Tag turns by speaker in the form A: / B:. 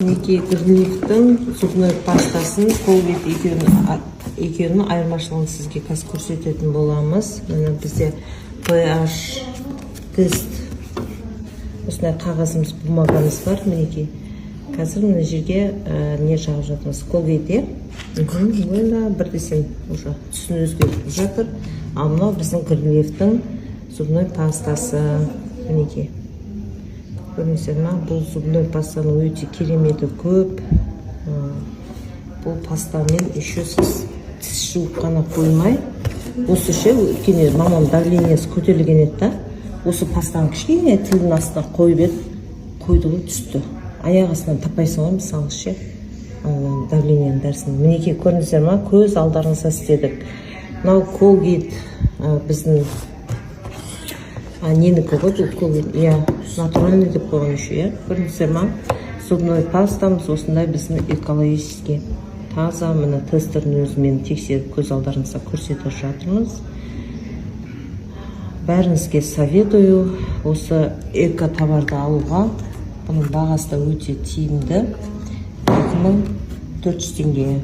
A: Мінекей Гринлифтің зубной пастасын Colgate екеуінің айырмашылығын сізге қазір көрсететін боламыз. Міне бізде pH тест осындай қағазымыз, бумагамыз бар. Мінекей қазір мына жерге не жағып жатырмыз? Colgate. Онда бір десем уже түсін өзгертіп жатыр. Ал мынау біздің Гринлифтің зубной пастасы. Мінекей көрінесіздер ма? Бұл зубной пастаның өте кереметі көп. Бұл пастамен еще сіз тіс жуып қана қоймай, осы ше өйткені мамам давлениесі көтерілген еді да, осы пастаны кішкене тілдің астына қойып еді, қойды ғой түсті. Аяқ астынан таппайсың ғой мысалы ше давлениенің дәрісін. Мінекей көрінесіздер ма? Көз алдарыңызға істедік. Мынау Colgate біздің ненікі ғой, бұл Colgate, натуральный деп қойған еще, көрінесіздер ма? Зубной пастамыз осындай біздің экологический таза, міне тестердің өзімен тексеріп көз алдарыңызға көрсетіп жатырмыз. Бәріңізге советую осы эко товарды алуға. Бұның бағасы да өте тиімді, 2400 теңге.